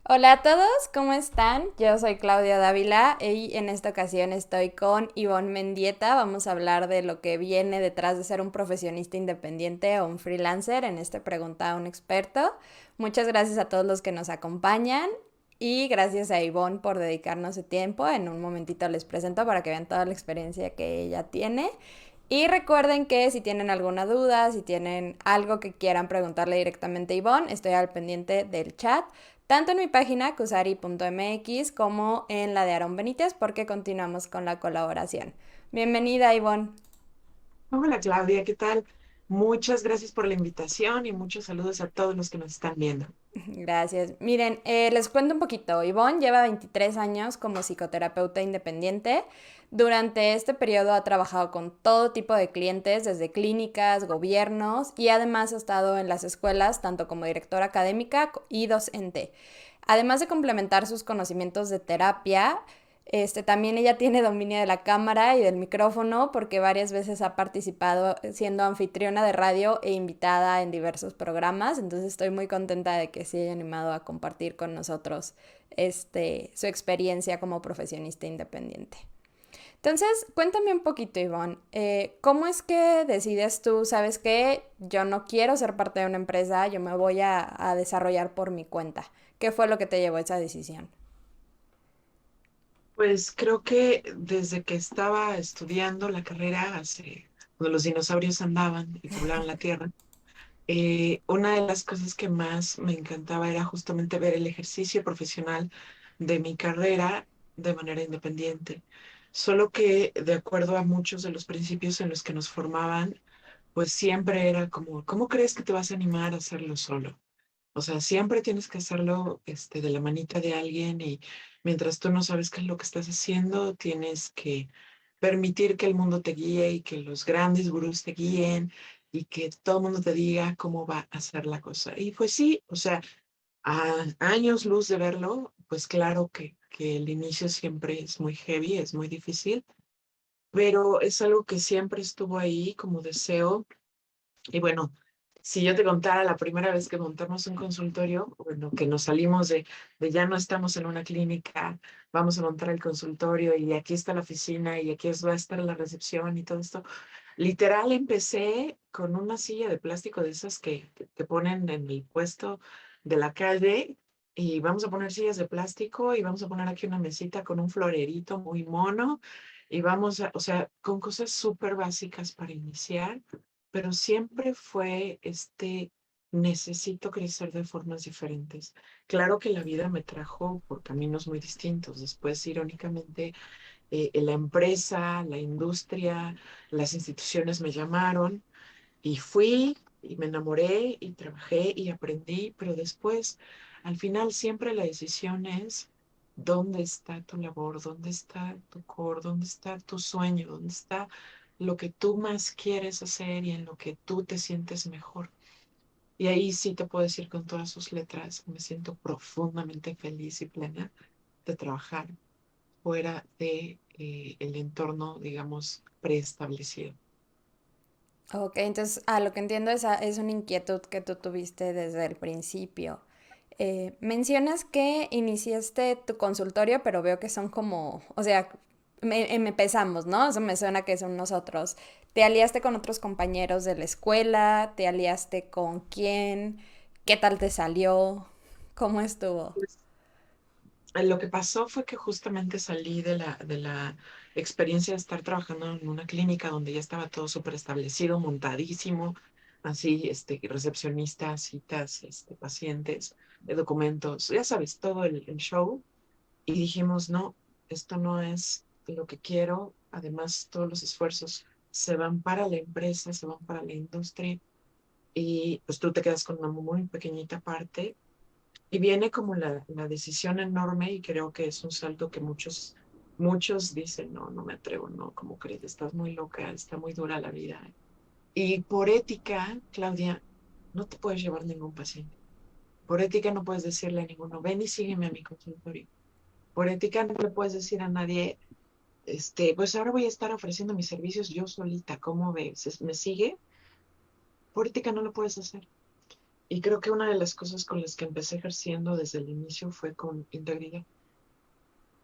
Hola a todos, ¿cómo están? Yo soy Claudia Dávila y en esta ocasión estoy con Ivonne Mendieta. Vamos a hablar de lo que viene detrás de ser un profesionista independiente o un freelancer en este Pregunta a un experto. Muchas gracias a todos los que nos acompañan y gracias a Ivonne por dedicarnos su tiempo. En un momentito les presento para que vean toda la experiencia que ella tiene. Y recuerden que si tienen alguna duda, si tienen algo que quieran preguntarle directamente a Ivonne, estoy al pendiente del chat, tanto en mi página kusari.mx como en la de Aarón Benítez, porque continuamos con la colaboración. Bienvenida, Ivonne. Hola Claudia, ¿qué tal? Muchas gracias por la invitación y muchos saludos a todos los que nos están viendo. Gracias. Miren, les cuento un poquito. Ivonne lleva 23 años como psicoterapeuta independiente. Durante este periodo ha trabajado con todo tipo de clientes, desde clínicas, gobiernos y además ha estado en las escuelas tanto como directora académica y docente. Además de complementar sus conocimientos de terapia, también ella tiene dominio de la cámara y del micrófono porque varias veces ha participado siendo anfitriona de radio e invitada en diversos programas. Entonces estoy muy contenta de que se haya animado a compartir con nosotros su experiencia como profesionista independiente. Entonces, cuéntame un poquito, Ivonne, ¿cómo es que decides tú, sabes que yo no quiero ser parte de una empresa, yo me voy a desarrollar por mi cuenta? ¿Qué fue lo que te llevó a esa decisión? Pues creo que desde que estaba estudiando la carrera, cuando los dinosaurios andaban y poblaban la Tierra, una de las cosas que más me encantaba era justamente ver el ejercicio profesional de mi carrera de manera independiente. Solo que de acuerdo a muchos de los principios en los que nos formaban, pues siempre era como, ¿cómo crees que te vas a animar a hacerlo solo? O sea, siempre tienes que hacerlo de la manita de alguien y mientras tú no sabes qué es lo que estás haciendo, tienes que permitir que el mundo te guíe y que los grandes gurús te guíen y que todo el mundo te diga cómo va a hacer la cosa. Y pues sí, o sea, a años luz de verlo, pues claro que el inicio siempre es muy heavy, es muy difícil, pero es algo que siempre estuvo ahí como deseo y bueno, si yo te contara la primera vez que montamos un consultorio, bueno, que nos salimos de ya no estamos en una clínica, vamos a montar el consultorio y aquí está la oficina y aquí va a estar la recepción y todo esto. Literal, empecé con una silla de plástico de esas que ponen en el puesto de la calle y vamos a poner sillas de plástico y vamos a poner aquí una mesita con un florerito muy mono y vamos a, o sea, con cosas súper básicas para iniciar, pero siempre fue necesito crecer de formas diferentes. Claro que la vida me trajo por caminos muy distintos. Después, irónicamente, la empresa, la industria, las instituciones me llamaron y fui y me enamoré y trabajé y aprendí, pero después, al final, siempre la decisión es dónde está tu labor, dónde está tu core, dónde está tu sueño, dónde está lo que tú más quieres hacer y en lo que tú te sientes mejor. Y ahí sí te puedo decir con todas sus letras, me siento profundamente feliz y plena de trabajar fuera de el entorno, digamos, preestablecido. Ok, entonces a lo que entiendo es una inquietud que tú tuviste desde el principio. Mencionas que iniciaste tu consultorio, pero veo que son como, o sea, empezamos, ¿no? Eso me suena que son nosotros. ¿Te aliaste con otros compañeros de la escuela? ¿Te aliaste con quién? ¿Qué tal te salió? ¿Cómo estuvo? Pues, lo que pasó fue que justamente salí de la experiencia de estar trabajando en una clínica donde ya estaba todo súper establecido, montadísimo, así, recepcionistas, citas, pacientes, documentos, ya sabes, todo el show. Y dijimos, no, esto no es lo que quiero. Además, todos los esfuerzos se van para la empresa, se van para la industria y pues tú te quedas con una muy pequeñita parte y viene como la decisión enorme y creo que es un salto que muchos dicen, no, no me atrevo, no, ¿cómo crees? Estás muy loca, está muy dura la vida. Y por ética, Claudia, no te puedes llevar ningún paciente. Por ética no puedes decirle a ninguno, ven y sígueme a mi consultorio. Por ética no le puedes decir a nadie, pues ahora voy a estar ofreciendo mis servicios yo solita, ¿cómo ves? ¿Me sigue? Por ética no lo puedes hacer. Y creo que una de las cosas con las que empecé ejerciendo desde el inicio fue con integridad.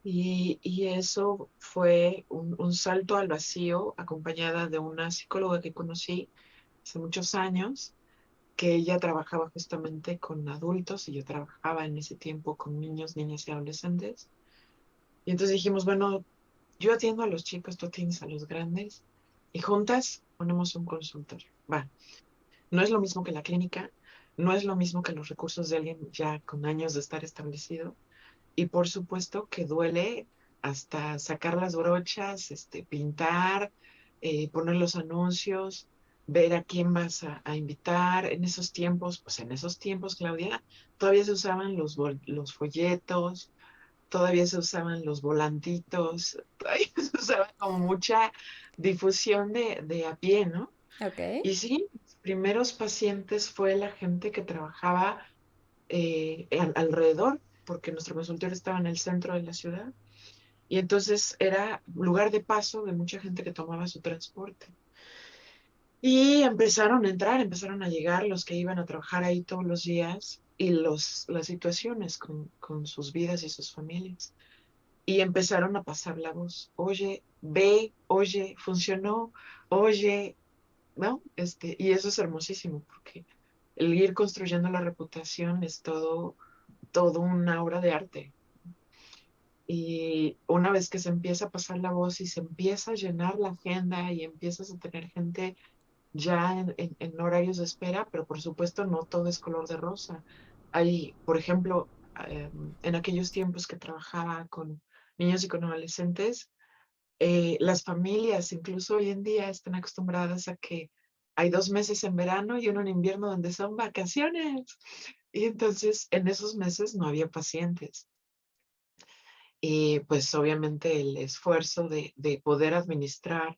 Y eso fue un salto al vacío acompañada de una psicóloga que conocí hace muchos años, que ella trabajaba justamente con adultos y yo trabajaba en ese tiempo con niños, niñas y adolescentes. Y entonces dijimos, bueno, yo atiendo a los chicos, tú atiendes a los grandes y juntas ponemos un consultorio. Va, no es lo mismo que la clínica, no es lo mismo que los recursos de alguien ya con años de estar establecido. Y por supuesto que duele hasta sacar las brochas, pintar, poner los anuncios, ver a quién vas a invitar. En esos tiempos, pues en esos tiempos, Claudia, todavía se usaban los folletos, todavía se usaban los volantitos, todavía se usaba como mucha difusión de a pie, ¿no? Ok. Y sí, los primeros pacientes fue la gente que trabajaba alrededor, porque nuestro consultorio estaba en el centro de la ciudad. Y entonces era lugar de paso de mucha gente que tomaba su transporte. Y empezaron a entrar, empezaron a llegar los que iban a trabajar ahí todos los días y las situaciones con sus vidas y sus familias. Y empezaron a pasar la voz. Oye, ve, oye, funcionó, oye, ¿no? Y eso es hermosísimo porque el ir construyendo la reputación es todo una obra de arte. Y una vez que se empieza a pasar la voz y se empieza a llenar la agenda y empiezas a tener gente ya en horarios de espera, pero por supuesto no todo es color de rosa. Hay, por ejemplo, en aquellos tiempos que trabajaba con niños y con adolescentes, las familias, incluso hoy en día, están acostumbradas a que hay 2 meses en verano y uno en invierno donde son vacaciones. Y entonces en esos meses no había pacientes. Y pues obviamente el esfuerzo de poder administrar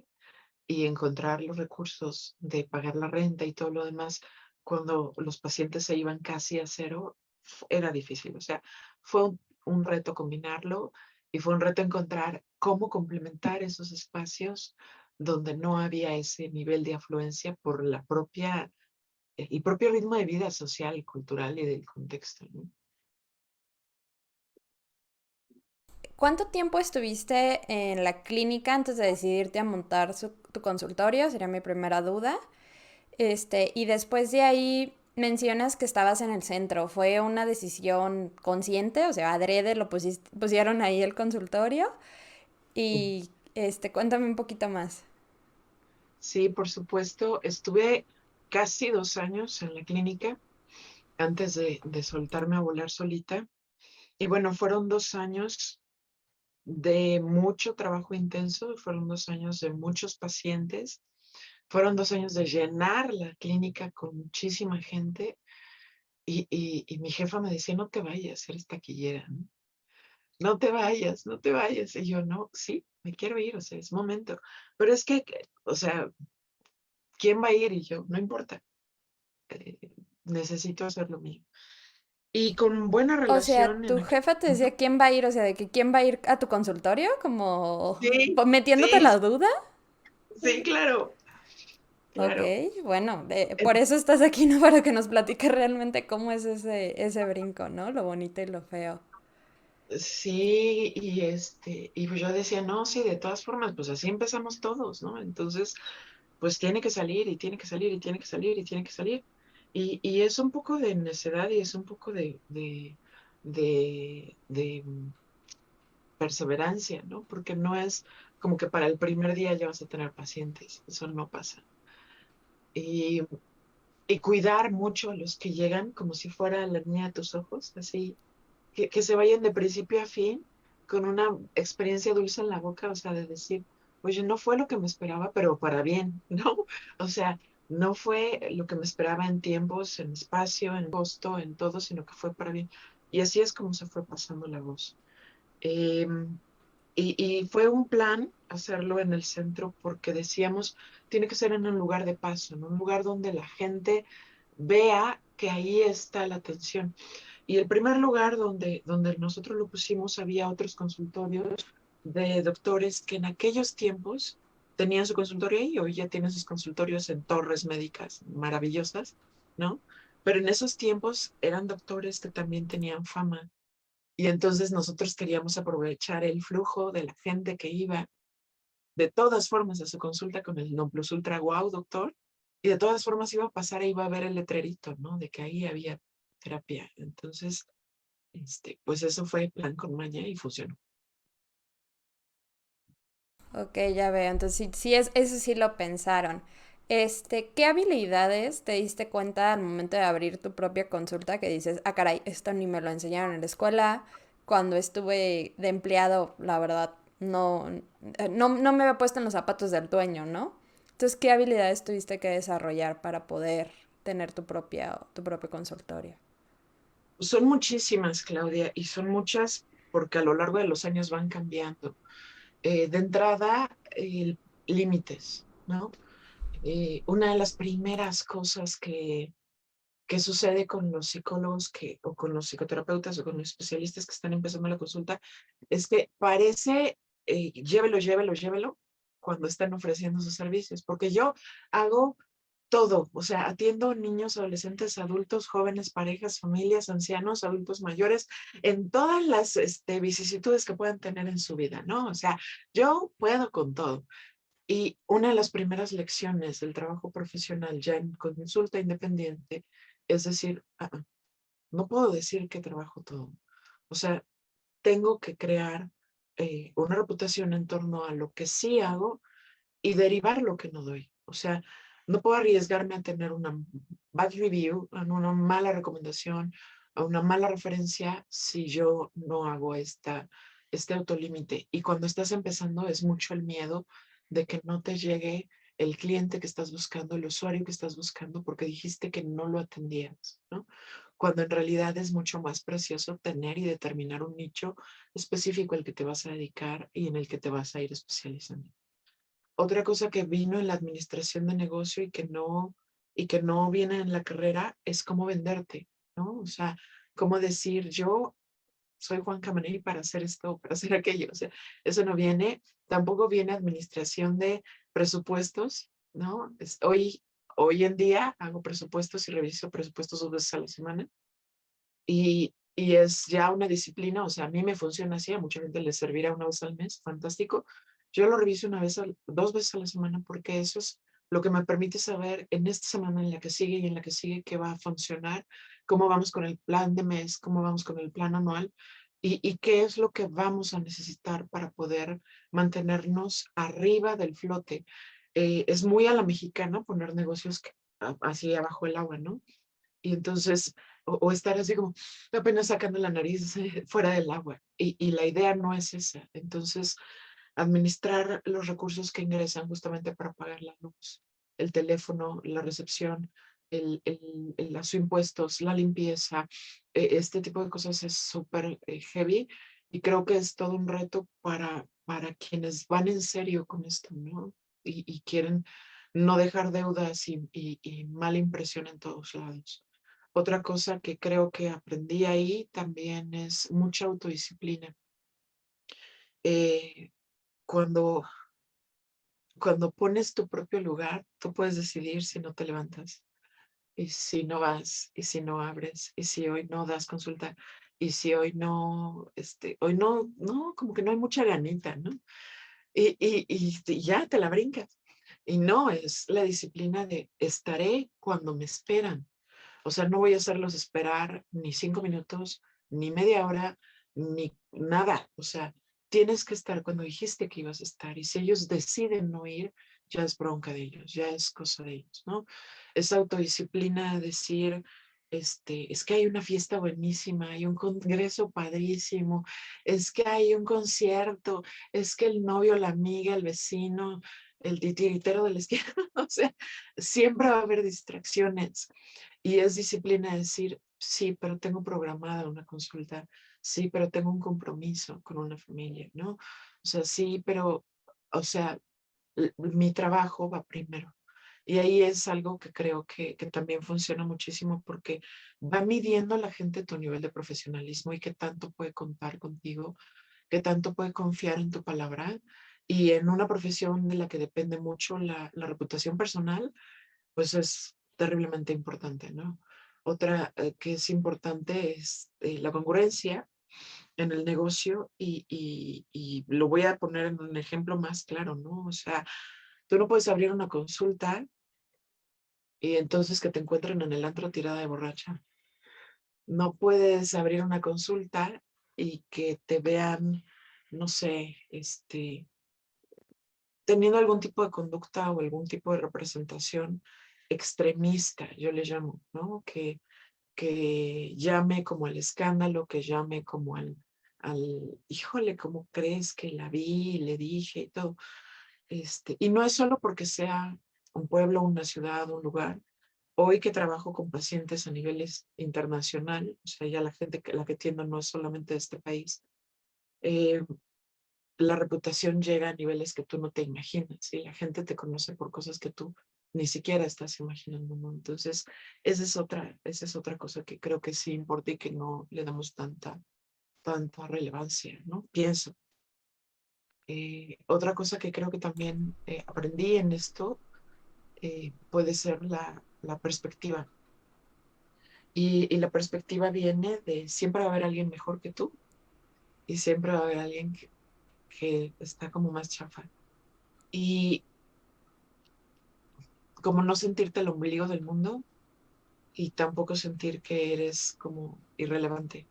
y encontrar los recursos de pagar la renta y todo lo demás cuando los pacientes se iban casi a cero, era difícil. O sea, fue un reto combinarlo y fue un reto encontrar cómo complementar esos espacios donde no había ese nivel de afluencia por el propio ritmo de vida social, cultural y del contexto, ¿no? ¿Cuánto tiempo estuviste en la clínica antes de decidirte a montar tu consultorio? Sería mi primera duda. Y después de ahí mencionas que estabas en el centro. ¿Fue una decisión consciente? O sea, adrede pusieron ahí el consultorio. Y cuéntame un poquito más. Sí, por supuesto. Estuve casi 2 años en la clínica antes de soltarme a volar solita. Y bueno, fueron 2 años de mucho trabajo intenso, fueron 2 años de muchos pacientes, fueron 2 años de llenar la clínica con muchísima gente. Y mi jefa me decía, no te vayas, eres taquillera, ¿no? No te vayas, no te vayas. Y yo, no, sí, me quiero ir, o sea, es momento. Pero es que, o sea, ¿quién va a ir? Y yo, no importa, eh, necesito hacer lo mío. Y con buena O sea, relación en tu aquel... jefa te decía Ujú. quién va a ir, o sea, de que quién va a ir a tu consultorio, como Sí, metiéndote sí, la duda. sí, claro, Ok, claro. bueno, Eh, por eso estás aquí, ¿no? Para que nos platiques realmente cómo es ese brinco, ¿no? Lo bonito y lo feo. Sí, y pues yo decía, no, sí, de todas formas, pues así empezamos todos, ¿no? Entonces, pues tiene que salir y tiene que salir y tiene que salir y tiene que salir. Y es un poco de necedad y es un poco de perseverancia, ¿no? Porque no es como que para el primer día ya vas a tener pacientes, eso no pasa. Y, y cuidar mucho a los que llegan como si fuera la niña de tus ojos, así que se vayan de principio a fin con una experiencia dulce en la boca, o sea, de decir, oye, no fue lo que me esperaba, pero para bien, ¿no? O sea, no fue lo que me esperaba en tiempos, en espacio, en costo, en todo, sino que fue para bien. Y así es como se fue pasando la voz. Em, y fue un plan hacerlo en el centro porque decíamos, tiene que ser en un lugar de paso, en un lugar donde la gente vea que ahí está la atención. Y el primer lugar donde nosotros lo pusimos, había otros consultorios de doctores que en aquellos tiempos tenían su consultorio ahí, hoy ya tienen sus consultorios en torres médicas maravillosas, ¿no? Pero en esos tiempos eran doctores que también tenían fama y entonces nosotros queríamos aprovechar el flujo de la gente que iba de todas formas a su consulta con el non plus ultra wow, doctor, y de todas formas iba a pasar e iba a ver el letrerito, ¿no? De que ahí había terapia. Entonces, pues eso fue plan con maña y funcionó. Ok, ya veo. Entonces, sí, sí es, eso sí lo pensaron. ¿Qué habilidades te diste cuenta al momento de abrir tu propia consulta que dices, ah, caray, esto ni me lo enseñaron en la escuela? Cuando estuve de empleado, la verdad, no me había puesto en los zapatos del dueño, ¿no? Entonces, ¿qué habilidades tuviste que desarrollar para poder tener tu propio consultorio? Son muchísimas, Claudia, y son muchas porque a lo largo de los años van cambiando. De entrada, límites, ¿no? Una de las primeras cosas que sucede con los psicólogos o con los psicoterapeutas o con los especialistas que están empezando la consulta es que parece llévelo, llévelo, llévelo cuando están ofreciendo sus servicios, porque yo hago todo, o sea, atiendo niños, adolescentes, adultos, jóvenes, parejas, familias, ancianos, adultos mayores, en todas las vicisitudes que puedan tener en su vida, ¿no? O sea, yo puedo con todo. Y una de las primeras lecciones del trabajo profesional ya en consulta independiente es decir, no puedo decir que trabajo todo. O sea, tengo que crear una reputación en torno a lo que sí hago y derivar lo que no doy. O sea, no puedo arriesgarme a tener una bad review, a una mala recomendación, a una mala referencia si yo no hago este autolímite. Y cuando estás empezando es mucho el miedo de que no te llegue el cliente que estás buscando, el usuario que estás buscando, porque dijiste que no lo atendías, ¿no? Cuando en realidad es mucho más precioso tener y determinar un nicho específico al que te vas a dedicar y en el que te vas a ir especializando. Otra cosa que vino en la administración de negocio y que no viene en la carrera es cómo venderte, ¿no? O sea, cómo decir yo soy Juan Camaney para hacer esto, para hacer aquello. O sea, eso no viene, tampoco viene administración de presupuestos, ¿no? Hoy en día hago presupuestos y reviso presupuestos 2 veces a la semana y es ya una disciplina, o sea, a mí me funciona así, a mucha gente le servirá 1 vez al mes, fantástico. Yo lo reviso 2 veces a la semana porque eso es lo que me permite saber en esta semana, en la que sigue y en la que sigue, qué va a funcionar, cómo vamos con el plan de mes, cómo vamos con el plan anual y qué es lo que vamos a necesitar para poder mantenernos arriba del flote. Es muy a la mexicana poner negocios así abajo el agua, ¿no? Y entonces, o estar así como apenas sacando la nariz fuera del agua. Y la idea no es esa. Entonces, administrar los recursos que ingresan justamente para pagar la luz, el teléfono, la recepción, los impuestos, la limpieza, este tipo de cosas es súper heavy y creo que es todo un reto para quienes van en serio con esto, ¿no? Y quieren no dejar deudas y mala impresión en todos lados. Otra cosa que creo que aprendí ahí también es mucha autodisciplina. Eh, cuando, cuando pones tu propio lugar, tú puedes decidir si no te levantas, y si no vas, y si no abres, y si hoy no das consulta, y si hoy no, como que no hay mucha ganita, ¿no? Y ya te la brincas. Y no, es la disciplina de estaré cuando me esperan. O sea, no voy a hacerlos esperar ni 5 minutos, ni media hora, ni nada. O sea, tienes que estar cuando dijiste que ibas a estar. Y si ellos deciden no ir, ya es bronca de ellos, ya es cosa de ellos, ¿no? Esa autodisciplina de decir, es que hay una fiesta buenísima, hay un congreso padrísimo, es que hay un concierto, es que el novio, la amiga, el vecino, el titiritero de la esquina, o sea, siempre va a haber distracciones. Y es disciplina decir, sí, pero tengo programada una consulta, sí, pero tengo un compromiso con una familia, ¿no? O sea, sí, pero, o sea, mi trabajo va primero. Y ahí es algo que creo que también funciona muchísimo porque va midiendo a la gente tu nivel de profesionalismo y qué tanto puede contar contigo, qué tanto puede confiar en tu palabra. Y en una profesión de la que depende mucho la reputación personal, pues es terriblemente importante, ¿no? Otra que es importante es la congruencia en el negocio y lo voy a poner en un ejemplo más claro, ¿no? O sea, tú no puedes abrir una consulta y entonces que te encuentren en el antro tirada de borracha. No puedes abrir una consulta y que te vean, no sé, teniendo algún tipo de conducta o algún tipo de representación extremista, yo le llamo, ¿no? Que llame como al escándalo, que llame como híjole, ¿cómo crees que la vi y le dije y todo? Y no es solo porque sea un pueblo, una ciudad, un lugar. Hoy que trabajo con pacientes a niveles internacional, o sea, ya la gente que la que atiendo no es solamente de este país, eh, la reputación llega a niveles que tú no te imaginas y la gente te conoce por cosas que tú ni siquiera estás imaginando, ¿no? Entonces, esa es otra cosa que creo que sí importa y que no le damos tanta relevancia, ¿no? Pienso. Otra cosa que creo que también aprendí en esto puede ser la perspectiva. Y la perspectiva viene de siempre va a haber alguien mejor que tú y siempre va a haber alguien que está como más chafa. Y como no sentirte el ombligo del mundo y tampoco sentir que eres como irrelevante.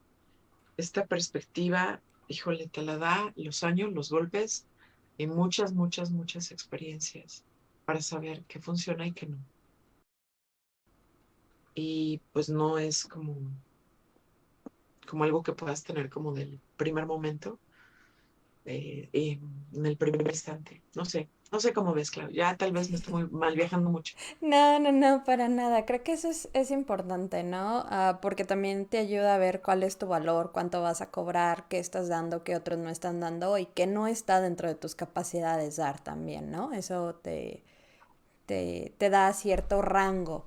Esta perspectiva, híjole, te la da los años, los golpes y muchas experiencias para saber qué funciona y qué no. Y pues no es como algo que puedas tener como del primer momento, en el primer instante. No sé cómo ves, Claudia. Ya tal vez me estoy muy mal viajando mucho. No, no, no, para nada. Creo que eso es importante, ¿no? Porque también te ayuda a ver cuál es tu valor, cuánto vas a cobrar, qué estás dando, qué otros no están dando y qué no está dentro de tus capacidades dar también, ¿no? Eso te da cierto rango.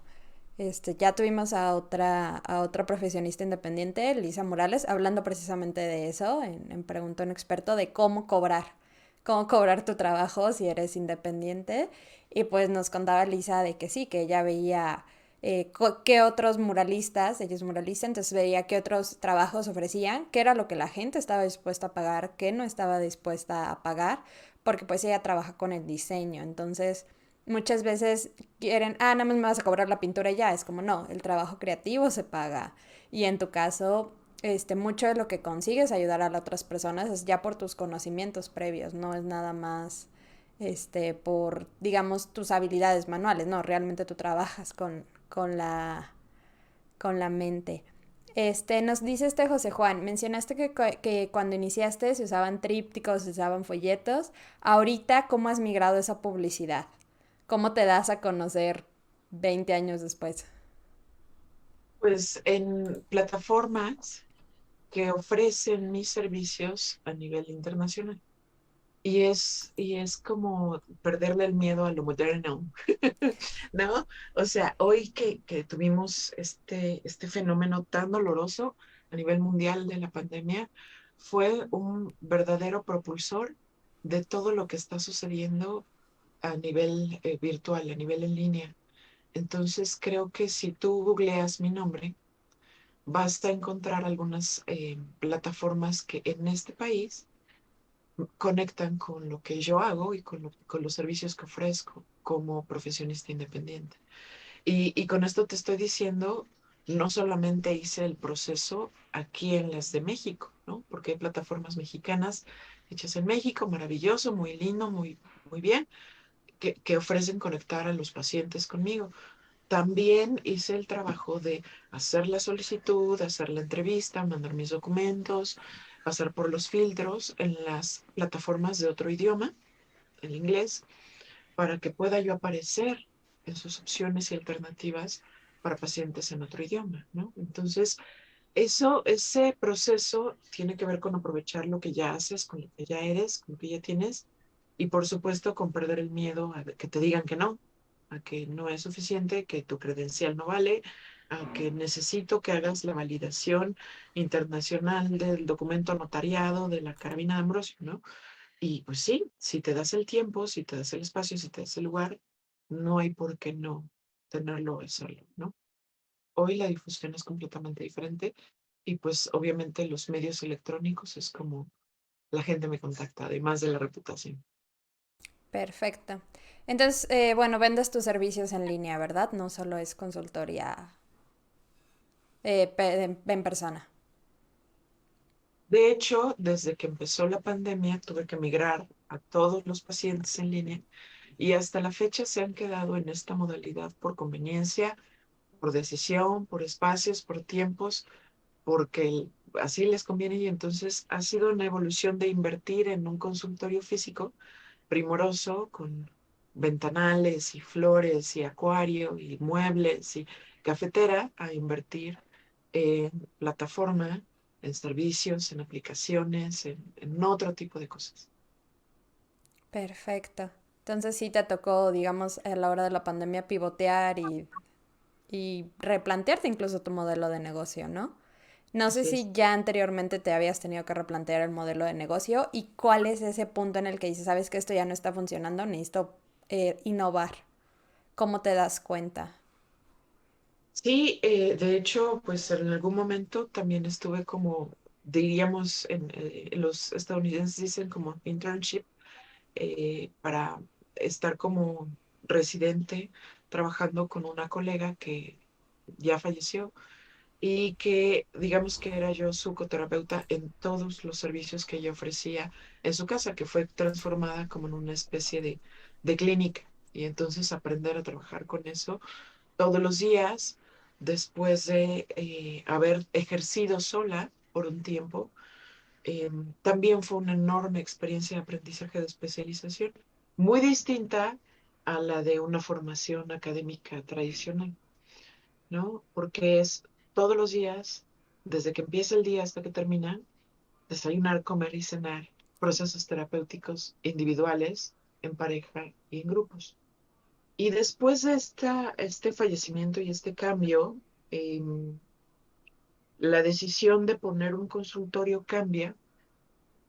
Ya tuvimos a otra profesionista independiente, Lisa Morales, hablando precisamente de eso, en Pregunta a un experto, de cómo cobrar tu trabajo si eres independiente. Y pues nos contaba Lisa de que sí, que ella veía qué otros muralistas, ella es muralista, entonces veía qué otros trabajos ofrecían, qué era lo que la gente estaba dispuesta a pagar, qué no estaba dispuesta a pagar, porque pues ella trabaja con el diseño, entonces muchas veces quieren, nada más me vas a cobrar la pintura y ya, es como no, el trabajo creativo se paga. Y en tu caso, mucho de lo que consigues ayudar a las otras personas es ya por tus conocimientos previos, no es nada más por, digamos, tus habilidades manuales, no, realmente tú trabajas con la mente. Nos dice José Juan, mencionaste que cuando iniciaste se usaban trípticos, se usaban folletos. Ahorita, ¿cómo has migrado esa publicidad? ¿Cómo te das a conocer 20 años después? Pues en plataformas que ofrecen mis servicios a nivel internacional. Y es como perderle el miedo a lo moderno, ¿no? O sea, hoy que tuvimos este fenómeno tan doloroso a nivel mundial de la pandemia, fue un verdadero propulsor de todo lo que está sucediendo a nivel virtual, a nivel en línea. Entonces, creo que si tú googleas mi nombre, vas a encontrar algunas plataformas que en este país conectan con lo que yo hago y con los servicios que ofrezco como profesionista independiente. Y con esto te estoy diciendo, no solamente hice el proceso aquí en las de México, ¿no? Porque hay plataformas mexicanas hechas en México, maravilloso, muy lindo, muy bien, que ofrecen conectar a los pacientes conmigo. También hice el trabajo de hacer la solicitud, hacer la entrevista, mandar mis documentos, pasar por los filtros en las plataformas de otro idioma, el inglés, para que pueda yo aparecer en sus opciones y alternativas para pacientes en otro idioma, ¿no? Entonces, ese proceso tiene que ver con aprovechar lo que ya haces, con lo que ya eres, con lo que ya tienes, y por supuesto con perder el miedo a que te digan que no, a que no es suficiente, que tu credencial no vale, a que necesito que hagas la validación internacional del documento notariado de la carabina de Ambrosio, ¿no? Y pues sí, si te das el tiempo, si te das el espacio, si te das el lugar, no hay por qué no tenerlo solo, ¿no? Hoy la difusión es completamente diferente y pues obviamente los medios electrónicos es como la gente me contacta, además de la reputación. Perfecto. Entonces, bueno, vendes tus servicios en línea, ¿verdad? No solo es consultoría en persona. De hecho, desde que empezó la pandemia, tuve que migrar a todos los pacientes en línea y hasta la fecha se han quedado en esta modalidad por conveniencia, por decisión, por espacios, por tiempos, porque así les conviene y entonces ha sido una evolución de invertir en un consultorio físico primoroso con ventanales y flores y acuario y muebles y cafetera a invertir en plataforma, en servicios, en aplicaciones, en otro tipo de cosas. Perfecto. Entonces sí te tocó, digamos, a la hora de la pandemia pivotear y replantearte incluso tu modelo de negocio, ¿no? No sé Así es. si ya anteriormente te habías tenido que replantear el modelo de negocio y cuál es ese punto en el que dices, sabes que esto ya no está funcionando, necesito innovar. ¿Cómo te das cuenta? Sí, de hecho, pues en algún momento también estuve como, diríamos, los estadounidenses dicen como internship, para estar como residente trabajando con una colega que ya falleció y que digamos que era yo su coterapeuta en todos los servicios que ella ofrecía en su casa, que fue transformada como en una especie de clínica. Y entonces aprender a trabajar con eso todos los días, después de haber ejercido sola por un tiempo, también fue una enorme experiencia de aprendizaje de especialización, muy distinta a la de una formación académica tradicional, ¿no? Porque es todos los días, desde que empieza el día hasta que termina, desayunar, comer y cenar, procesos terapéuticos individuales, en pareja y en grupos. Y después de este fallecimiento y este cambio, la decisión de poner un consultorio cambia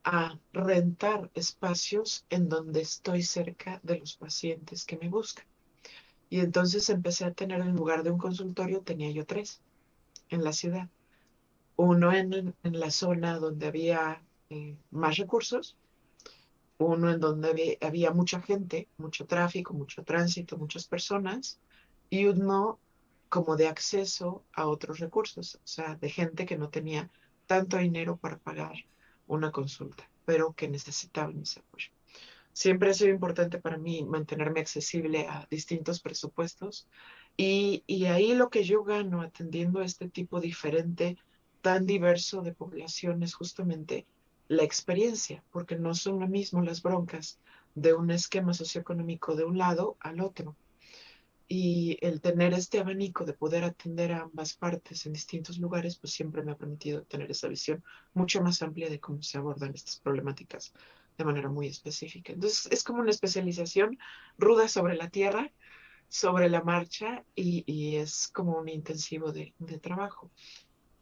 a rentar espacios en donde estoy cerca de los pacientes que me buscan. Y entonces empecé a tener, en lugar de un consultorio, tenía yo tres en la ciudad. Uno en la zona donde había más recursos, uno en donde había mucha gente, mucho tráfico, mucho tránsito, muchas personas, y uno como de acceso a otros recursos, o sea, de gente que no tenía tanto dinero para pagar una consulta, pero que necesitaban ese apoyo. Siempre ha sido importante para mí mantenerme accesible a distintos presupuestos y ahí lo que yo gano atendiendo a este tipo diferente, tan diverso de población es justamente la experiencia, porque no son lo mismo las broncas de un esquema socioeconómico de un lado al otro. Y el tener este abanico de poder atender a ambas partes en distintos lugares, pues siempre me ha permitido tener esa visión mucho más amplia de cómo se abordan estas problemáticas de manera muy específica. Entonces, es como una especialización ruda sobre la tierra, sobre la marcha y es como un intensivo de trabajo.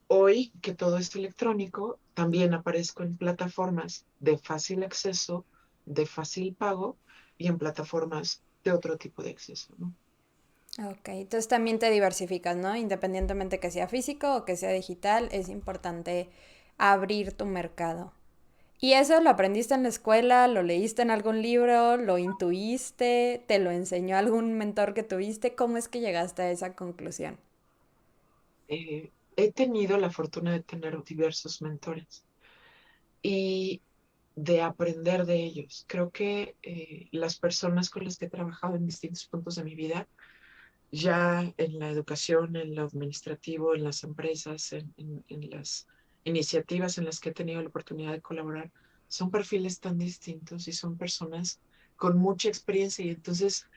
Hoy que todo es electrónico, también aparezco en plataformas de fácil acceso, de fácil pago y en plataformas de otro tipo de acceso, ¿no? Ok, entonces también te diversificas, ¿no? Independientemente que sea físico o que sea digital, es importante abrir tu mercado. ¿Y eso lo aprendiste en la escuela? ¿Lo leíste en algún libro? ¿Lo intuiste? ¿Te lo enseñó algún mentor que tuviste? ¿Cómo es que llegaste a esa conclusión? He tenido la fortuna de tener diversos mentores y de aprender de ellos. Creo que las personas con las que he trabajado en distintos puntos de mi vida, ya en la educación, en lo administrativo, en las empresas, en las iniciativas en las que he tenido la oportunidad de colaborar, son perfiles tan distintos y son personas con mucha experiencia y entonces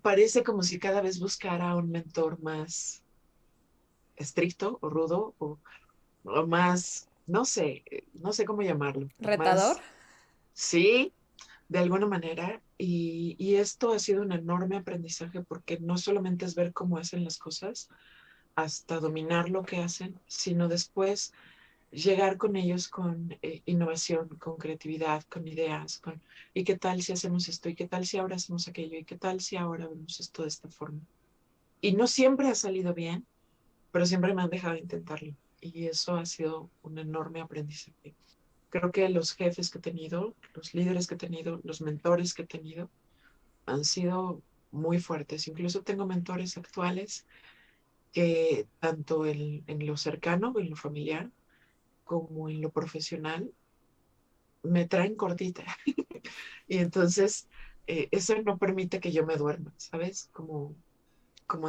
parece como si cada vez buscara un mentor más estricto o rudo o más, no sé, no sé cómo llamarlo, ¿Retador? más, sí, de alguna manera. Y esto ha sido un enorme aprendizaje porque no solamente es ver cómo hacen las cosas hasta dominar lo que hacen, sino después llegar con ellos con innovación, con creatividad, con ideas, con ¿y qué tal si hacemos esto? ¿Y qué tal si ahora hacemos aquello? ¿Y qué tal si ahora vemos esto de esta forma? Y no siempre ha salido bien, pero siempre me han dejado intentarlo y eso ha sido un enorme aprendizaje. Creo que los jefes que he tenido, los líderes que he tenido, los mentores que he tenido han sido muy fuertes. Incluso tengo mentores actuales que tanto en lo cercano, en lo familiar, como en lo profesional, me traen cortita. Y entonces eso no permite que yo me duerma, ¿sabes? Como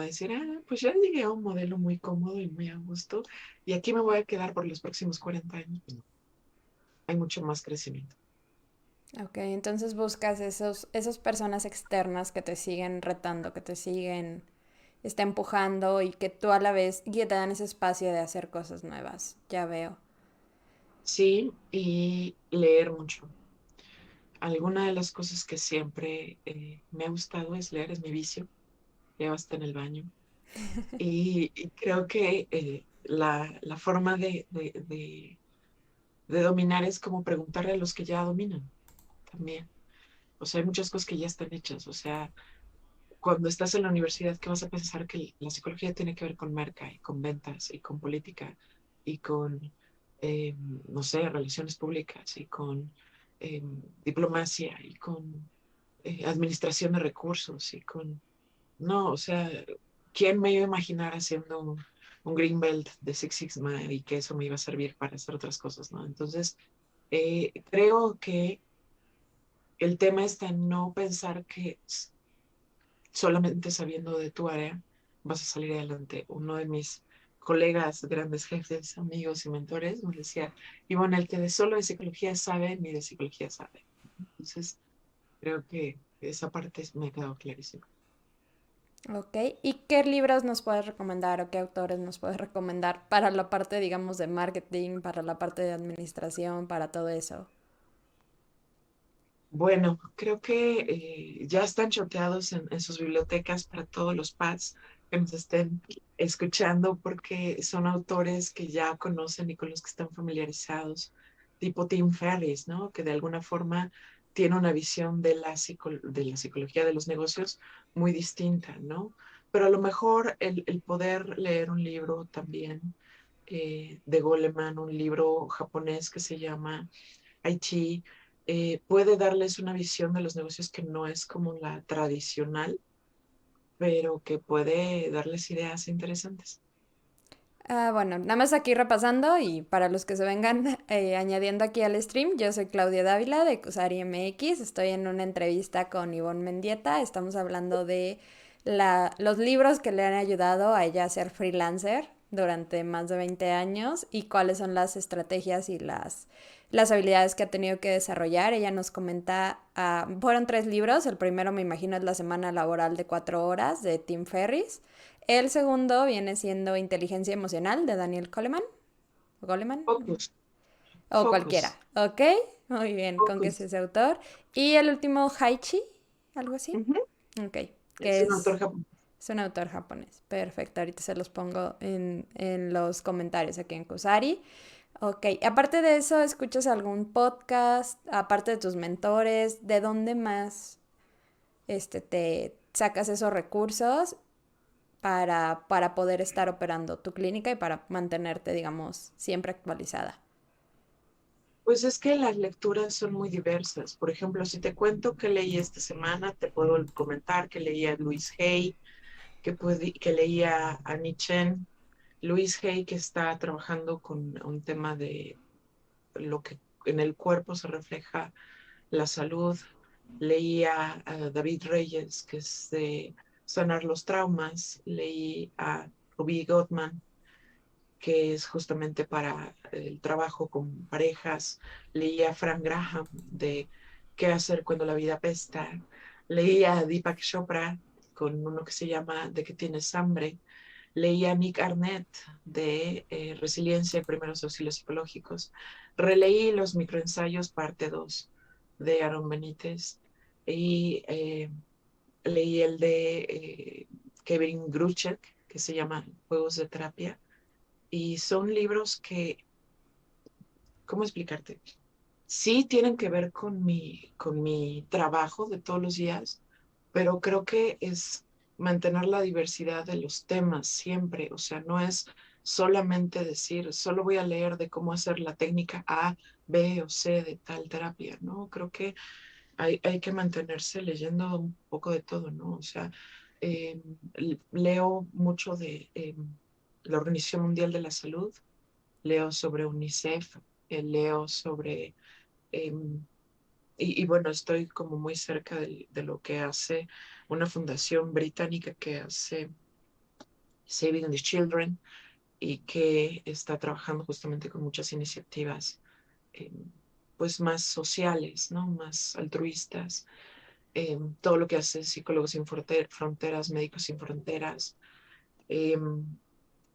decir, pues ya llegué a un modelo muy cómodo y muy a gusto, y aquí me voy a quedar por los próximos 40 años. Pues no, hay mucho más crecimiento. Ok, entonces buscas esos personas externas que te siguen retando, que te siguen está empujando y que tú a la vez y que te dan ese espacio de hacer cosas nuevas. Ya veo. Sí, y leer mucho. Alguna de las cosas que siempre me ha gustado es leer, es mi vicio, leo hasta en el baño. Y creo que la forma de dominar es como preguntarle a los que ya dominan también. O sea, hay muchas cosas que ya están hechas. O sea, cuando estás en la universidad, ¿qué vas a pensar? Que la psicología tiene que ver con merca y con ventas y con política y con, no sé, relaciones públicas y con eh, diplomacia y con administración de recursos y con... No, o sea, ¿quién me iba a imaginar haciendo un Green Belt de Six Sigma y que eso me iba a servir para hacer otras cosas, ¿no? Entonces, creo que el tema está en no pensar que solamente sabiendo de tu área vas a salir adelante. Uno de mis colegas, grandes jefes, amigos y mentores me decía, y bueno, el que de solo de psicología sabe, ni de psicología sabe. Entonces, creo que esa parte me ha quedado clarísima. Ok, ¿y qué libros nos puedes recomendar o qué autores nos puedes recomendar para la parte, digamos, de marketing, para la parte de administración, para todo eso? Bueno, creo que ya están choteados en sus bibliotecas para todos los pads que nos estén escuchando, porque son autores que ya conocen y con los que están familiarizados, tipo Tim Ferriss, ¿no? Que de alguna forma tiene una visión de de la psicología de los negocios muy distinta, ¿no? Pero a lo mejor el poder leer un libro también de Goleman, un libro japonés que se llama Haití, puede darles una visión de los negocios que no es como la tradicional, pero que puede darles ideas interesantes. Ah, bueno, nada más aquí repasando y para los que se vengan añadiendo aquí al stream, yo soy Claudia Dávila de Cusari MX, estoy en una entrevista con Ivonne Mendieta, estamos hablando de los libros que le han ayudado a ella a ser freelancer durante más de 20 años y cuáles son las estrategias y las habilidades que ha tenido que desarrollar. Ella nos comenta, fueron 3 libros, el primero me imagino es La Semana Laboral de 4 horas de Tim Ferriss. El segundo viene siendo Inteligencia Emocional de Daniel Goleman. Goleman. Focus, O cualquiera. focus, ¿Ok? Muy bien, con que es focus. ese autor. Y el último, Haichi, algo así. Ujú. Ok, que Es un autor es, japonés. es un autor japonés. Perfecto, ahorita se los pongo en los comentarios aquí en Kusari. Ok, aparte de eso, ¿escuchas algún podcast? Aparte de tus mentores, ¿de dónde más te sacas esos recursos para poder estar operando tu clínica y para mantenerte, digamos, siempre actualizada? Pues es que las lecturas son muy diversas. Por ejemplo, si te cuento que leí esta semana, te puedo comentar que leí a Luis Hay, que leí a Nietzsche. Luis Hay, que está trabajando con un tema de lo que en el cuerpo se refleja la salud. Leí a David Reyes, que es de sanar los traumas. Leí a Ruby Gottman, que es justamente para el trabajo con parejas. Leí a Frank Graham de qué hacer cuando la vida pesta. Leí a Deepak Chopra con uno que se llama De qué tienes hambre. Leí a Nick Arnett de Resiliencia y Primeros Auxilios Psicológicos. Releí los microensayos parte 2 de Aaron Benítez y leí el de Kevin Gruchek, que se llama Juegos de Terapia. Y son libros que, ¿cómo explicarte? Sí tienen que ver con con mi trabajo de todos los días, pero creo que es mantener la diversidad de los temas siempre, o sea, no es solamente decir, solo voy a leer de cómo hacer la técnica A, B o C de tal terapia, ¿no? Creo que hay que mantenerse leyendo un poco de todo, ¿no? O sea, eh, leo mucho de la Organización Mundial de la Salud, leo sobre UNICEF, leo sobre, eh, y bueno, estoy como muy cerca de lo que hace una fundación británica que hace Saving the Children y que está trabajando justamente con muchas iniciativas eh, pues más sociales, ¿no? Más altruistas. Todo lo que hace Psicólogos Sin Fronteras, Médicos Sin Fronteras. eh,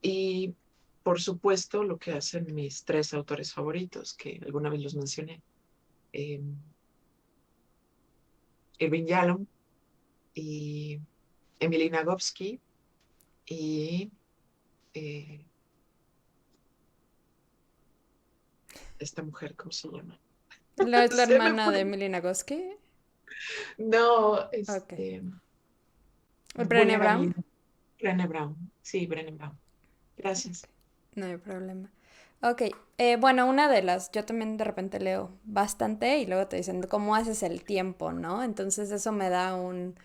y por supuesto lo que hacen mis tres autores favoritos, que alguna vez los mencioné. eh, Irving Yalom y Emily Nagoski y eh, esta mujer, ¿cómo se llama? ¿Es la Se me hermana fue. de Emily Nagoski? No, Ok. Voy ¿Brené a Brown? darle. Brené Brown. Sí, Brené Brown. Ok, Gracias. no hay problema. Ok, bueno, una de las, yo también de repente leo bastante y luego te dicen cómo haces el tiempo, ¿no? Entonces eso me da un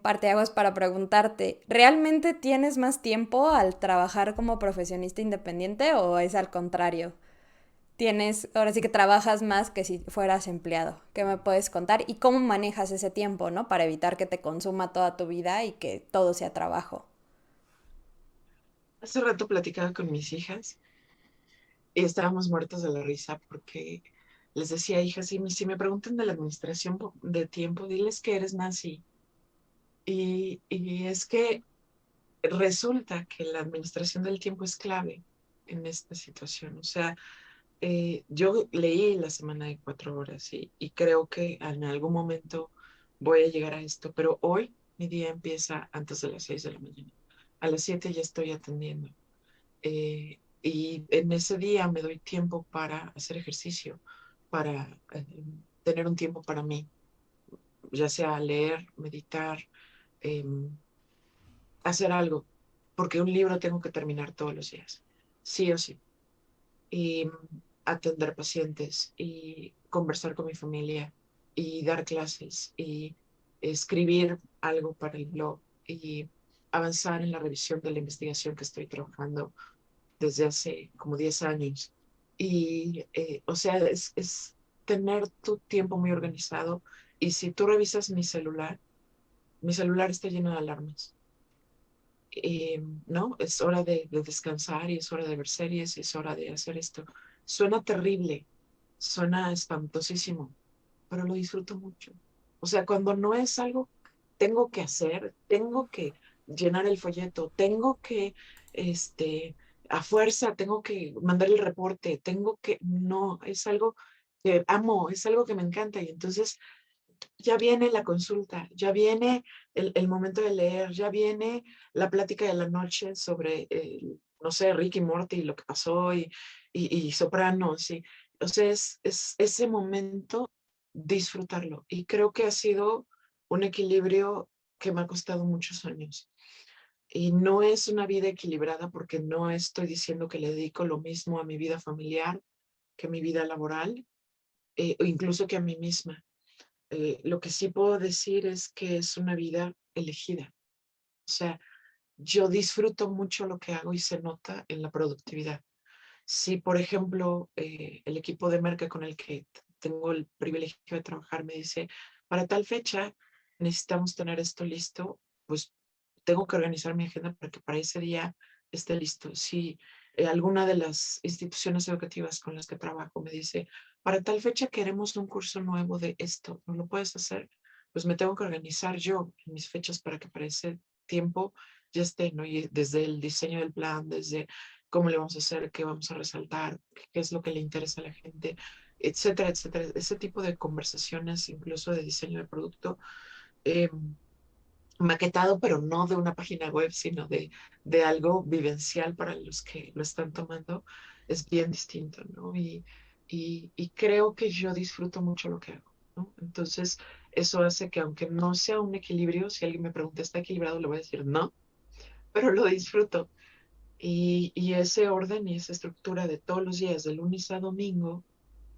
parteaguas para preguntarte, ¿realmente tienes más tiempo al trabajar como profesionista independiente o es al contrario? Tienes, ahora sí que trabajas más que si fueras empleado. ¿Qué me puedes contar? ¿Y cómo manejas ese tiempo, ¿no? Para evitar que te consuma toda tu vida y que todo sea trabajo. Hace rato platicaba con mis hijas y estábamos muertos de la risa porque les decía, hijas, si me preguntan de la administración de tiempo, diles que eres Nancy. Y es que resulta que la administración del tiempo es clave en esta situación. O sea, yo leí la semana de 4 horas y creo que en algún momento voy a llegar a esto, pero hoy mi día empieza antes de las 6 de la mañana. A las 7 ya estoy atendiendo. Y en ese día me doy tiempo para hacer ejercicio, para tener un tiempo para mí, ya sea leer, meditar, eh, hacer algo, porque un libro tengo que terminar todos los días, sí o sí, y atender pacientes y conversar con mi familia y dar clases y escribir algo para el blog y avanzar en la revisión de la investigación que estoy trabajando desde hace como 10 años. Y, o sea, es tener tu tiempo muy organizado. Y si tú revisas mi celular está lleno de alarmas. ¿No? Es hora de descansar y es hora de ver series y es hora de hacer esto. Suena terrible, suena espantosísimo, pero lo disfruto mucho. O sea, cuando no es algo que tengo que hacer, tengo que llenar el folleto, tengo que, a fuerza, tengo que mandar el reporte, tengo que, no, es algo que amo, es algo que me encanta y entonces ya viene la consulta, ya viene el momento de leer, ya viene la plática de la noche sobre, no sé, Ricky Morty, lo que pasó y Sopranos. Y, o sea, es ese momento disfrutarlo. Y creo que ha sido un equilibrio que me ha costado muchos años. Y no es una vida equilibrada porque no estoy diciendo que le dedico lo mismo a mi vida familiar que a mi vida laboral, o incluso que a mí misma. Lo que sí puedo decir es que es una vida elegida. O sea, yo disfruto mucho lo que hago y se nota en la productividad. Si, por ejemplo, el equipo de merca con el que tengo el privilegio de trabajar me dice, para tal fecha necesitamos tener esto listo, pues tengo que organizar mi agenda para que para ese día esté listo. Si alguna de las instituciones educativas con las que trabajo me dice, para tal fecha queremos un curso nuevo de esto, ¿no lo puedes hacer? Pues me tengo que organizar yo en mis fechas para que para ese tiempo ya esté, ¿no? Y desde el diseño del plan, desde cómo le vamos a hacer, qué vamos a resaltar, qué es lo que le interesa a la gente, etcétera, etcétera. Ese tipo de conversaciones, incluso de diseño de producto, eh, maquetado, pero no de una página web, sino de algo vivencial para los que lo están tomando, es bien distinto, ¿no? Y creo que yo disfruto mucho lo que hago, ¿no? Entonces, Eso hace que aunque no sea un equilibrio, si alguien me pregunta, ¿está equilibrado? Le voy a decir no, pero lo disfruto. Y ese orden y esa estructura de todos los días, de lunes a domingo,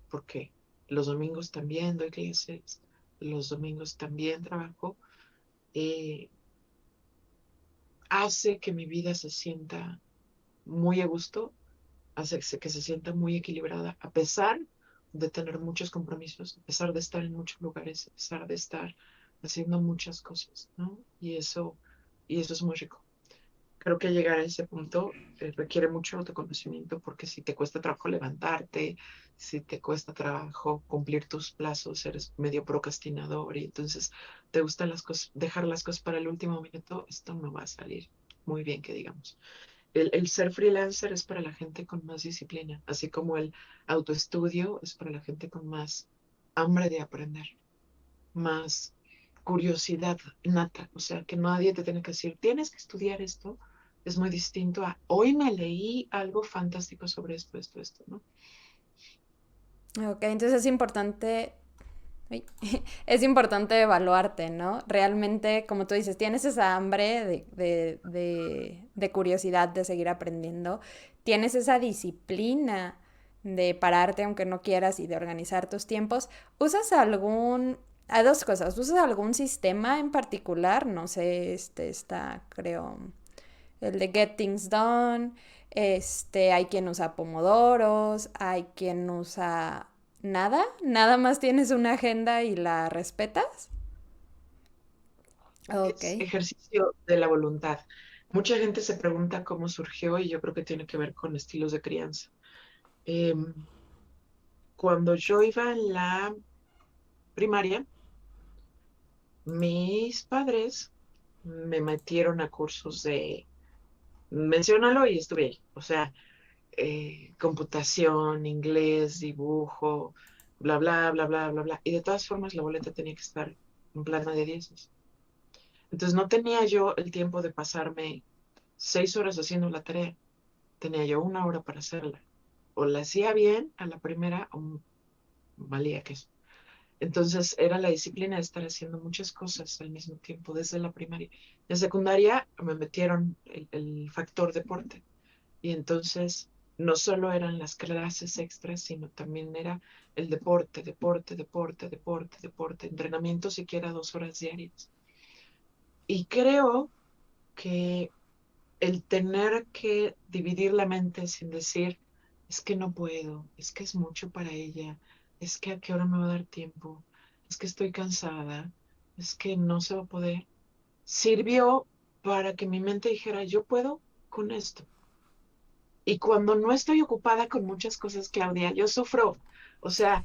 porque los domingos también doy clases, los domingos también trabajo, eh, hace que mi vida se sienta muy a gusto, hace que se sienta muy equilibrada, a pesar de tener muchos compromisos, a pesar de estar en muchos lugares, a pesar de estar haciendo muchas cosas, ¿no? Y eso es muy rico. Creo que llegar a ese punto requiere mucho autoconocimiento porque si te cuesta trabajo levantarte, si te cuesta trabajo cumplir tus plazos, eres medio procrastinador y entonces te gustan las cosas, dejar las cosas para el último minuto, esto no va a salir muy bien, que digamos. El ser freelancer es para la gente con más disciplina, así como el autoestudio es para la gente con más hambre de aprender, más curiosidad nata, o sea, que nadie te tiene que decir, tienes que estudiar esto, es muy distinto a, hoy me leí algo fantástico sobre esto, ¿no? Ok, entonces es importante, ay, es importante evaluarte, ¿no? Realmente, como tú dices, tienes esa hambre de curiosidad, de seguir aprendiendo, tienes esa disciplina de pararte aunque no quieras y de organizar tus tiempos. ¿Usas algún, hay dos cosas, ¿usas algún sistema en particular? No sé, este está, creo, el de Get Things Done, hay quien usa pomodoros, hay quien usa nada, nada más tienes una agenda y la respetas. Ok. Es ejercicio de la voluntad. Mucha gente se pregunta cómo surgió y yo creo que tiene que ver con estilos de crianza. Em, Cuando yo iba en la primaria, mis padres me metieron a cursos de, menciónalo y estuve ahí. O sea, computación, inglés, dibujo, bla, bla, bla, bla, bla, bla. Y de todas formas la boleta tenía que estar en plana de dieces. Entonces no tenía yo el tiempo de pasarme 6 horas haciendo la tarea. Tenía yo 1 hora para hacerla. O la hacía bien a la primera o valía que eso. Entonces era la disciplina de estar haciendo muchas cosas al mismo tiempo desde la primaria. En secundaria me metieron el factor deporte. Y entonces no solo eran las clases extras, sino también era el deporte, deporte, deporte, deporte, deporte, entrenamiento siquiera 2 horas diarias. Y creo que el tener que dividir la mente sin decir, es que no puedo, es que es mucho para ella, es que a qué hora me va a dar tiempo, es que estoy cansada, es que no se va a poder, sirvió para que mi mente dijera, yo puedo con esto. Y cuando no estoy ocupada con muchas cosas, Claudia, yo sufro. O sea,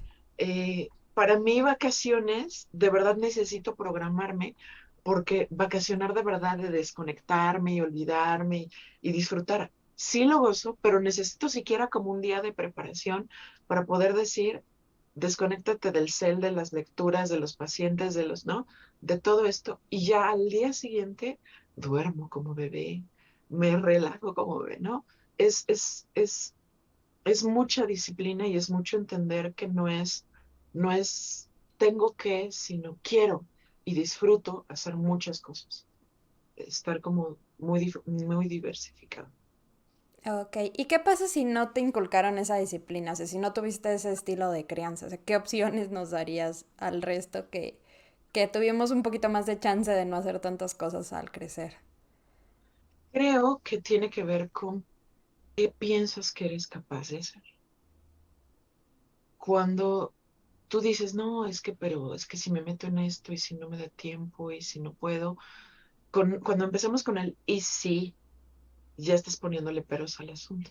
para mí vacaciones, de verdad necesito programarme porque vacacionar de verdad de desconectarme y olvidarme y disfrutar. Sí lo gozo, pero necesito siquiera como un día de preparación para poder decir, desconéctate del cel, de las lecturas, de los pacientes, de los, ¿no? De todo esto. Y ya al día siguiente duermo como bebé, me relajo como bebé, ¿no? es, es, es, es mucha disciplina y es mucho entender que no es tengo que, sino quiero y disfruto hacer muchas cosas. Estar como muy diversificado. Ok, ¿y qué pasa si no te inculcaron esa disciplina? O sea, si no tuviste ese estilo de crianza, o sea, ¿qué opciones nos darías al resto que tuvimos un poquito más de chance de no hacer tantas cosas al crecer? Creo que tiene que ver con qué piensas que eres capaz de hacer. Cuando tú dices, no, pero es que si me meto en esto y si no me da tiempo y si no puedo, cuando empezamos con el y si, ya estás poniéndole peros al asunto.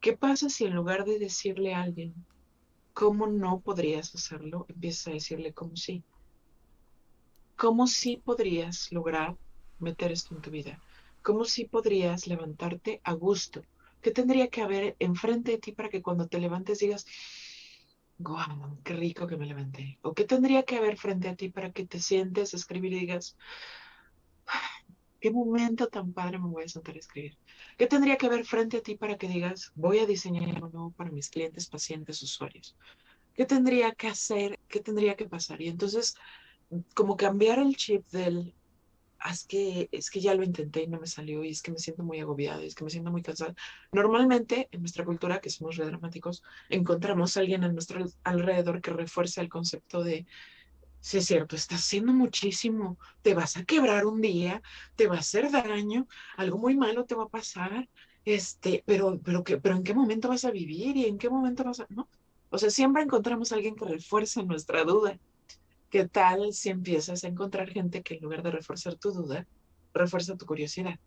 ¿Qué pasa si en lugar de decirle a alguien cómo no podrías hacerlo, empiezas a decirle cómo sí? ¿Cómo sí podrías lograr meter esto en tu vida? ¿Cómo sí podrías levantarte a gusto? ¿Qué tendría que haber enfrente de ti para que cuando te levantes digas, guau, qué rico que me levanté? ¿O qué tendría que haber frente a ti para que te sientes a escribir y digas, qué momento tan padre me voy a sentar a escribir? ¿Qué tendría que haber frente a ti para que digas, voy a diseñar algo nuevo para mis clientes, pacientes, usuarios? ¿Qué tendría que hacer? ¿Qué tendría que pasar? Y entonces, como cambiar el chip del, es que ya lo intenté y no me salió, y es que me siento muy agobiada, y es que me siento muy cansada. Normalmente, en nuestra cultura, que somos re dramáticos, encontramos a alguien a nuestro alrededor que refuerza el concepto de, sí es cierto, estás haciendo muchísimo, te vas a quebrar un día, te va a hacer daño, algo muy malo te va a pasar, pero ¿en qué momento vas a vivir y en qué momento vas a, no? O sea, siempre encontramos a alguien que refuerce nuestra duda. ¿Qué tal si empiezas a encontrar gente que en lugar de reforzar tu duda, refuerza tu curiosidad,